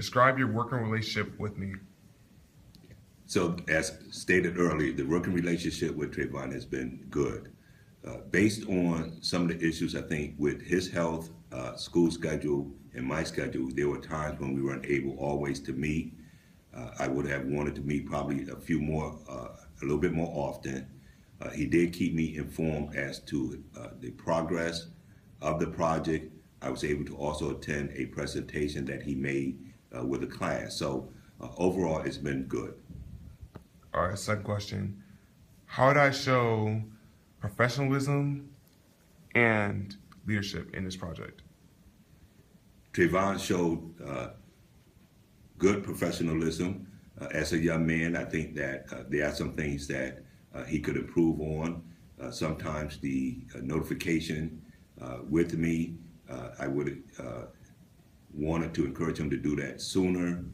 Describe your working relationship with me. So, as stated earlier, the working relationship with Trayvon has been good. Based on some of the issues, I think, with his health, school schedule, and my schedule, there were times when we weren't able always to meet. I would have wanted to meet probably a little bit more often. He did keep me informed as to the progress of the project. I was able to also attend a presentation that he made with a class. So overall, it's been good. All right, second question. How would I show professionalism and leadership in this project? Trayvon showed good professionalism. As a young man, I think that there are some things that he could improve on. Sometimes the notification with me, I would wanted to encourage him to do that sooner,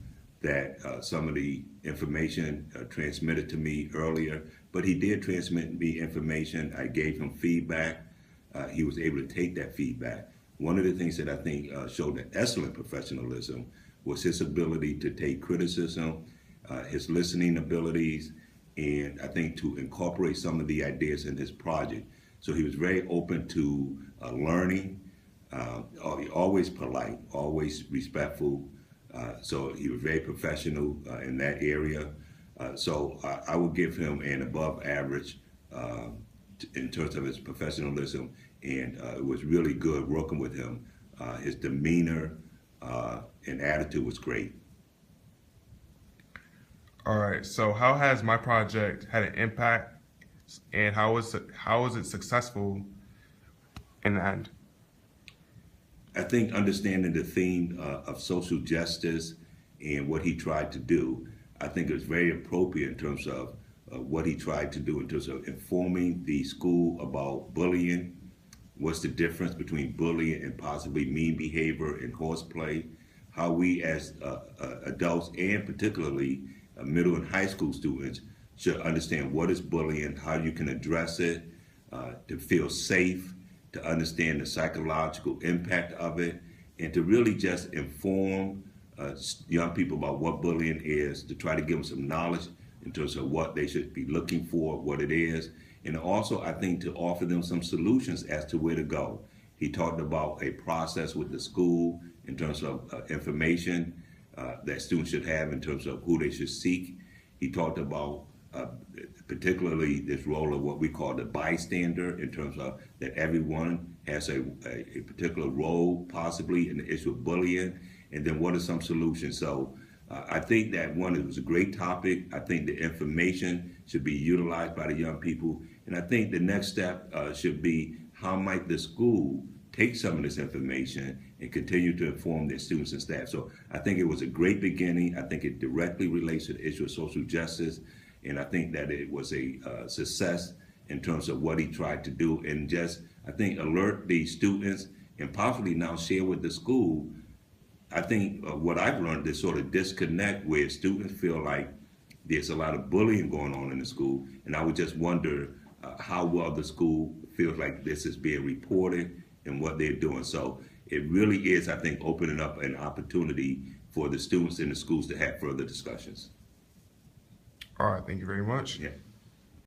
that some of the information transmitted to me earlier, but he did transmit me information. I gave him feedback. He was able to take that feedback. One of the things that I think showed an excellent professionalism was his ability to take criticism, his listening abilities, and I think to incorporate some of the ideas in his project. So he was very open to learning, always polite, always respectful. So he was very professional in that area. So I would give him an above average in terms of his professionalism, and it was really good working with him. His demeanor and attitude was great. All right, so how has my project had an impact, and how was it successful in the end? I think understanding the theme of social justice and what he tried to do, I think it was very appropriate in terms of what he tried to do in terms of informing the school about bullying. What's the difference between bullying and possibly mean behavior and horseplay? How we as adults, and particularly middle and high school students, should understand what is bullying, how you can address it, to feel safe, to understand the psychological impact of it, and to really just inform young people about what bullying is, to try to give them some knowledge in terms of what they should be looking for, what it is, and also I think to offer them some solutions as to where to go. He talked about a process with the school in terms of information that students should have in terms of who they should seek. He talked about particularly this role of what we call the bystander, in terms of that everyone has a particular role possibly in the issue of bullying, and then what are some solutions. So I think that one, it was a great topic. I think the information should be utilized by the young people, and I think the next step should be how might the school take some of this information and continue to inform their students and staff. So I think it was a great beginning. I think it directly relates to the issue of social justice, and I think that it was a success in terms of what he tried to do, and just, I think, alert the students and possibly now share with the school. I think what I've learned is sort of disconnect where students feel like there's a lot of bullying going on in the school, and I would just wonder how well the school feels like this is being reported and what they're doing. So it really is, I think, opening up an opportunity for the students in the schools to have further discussions. All right, thank you very much. Yeah.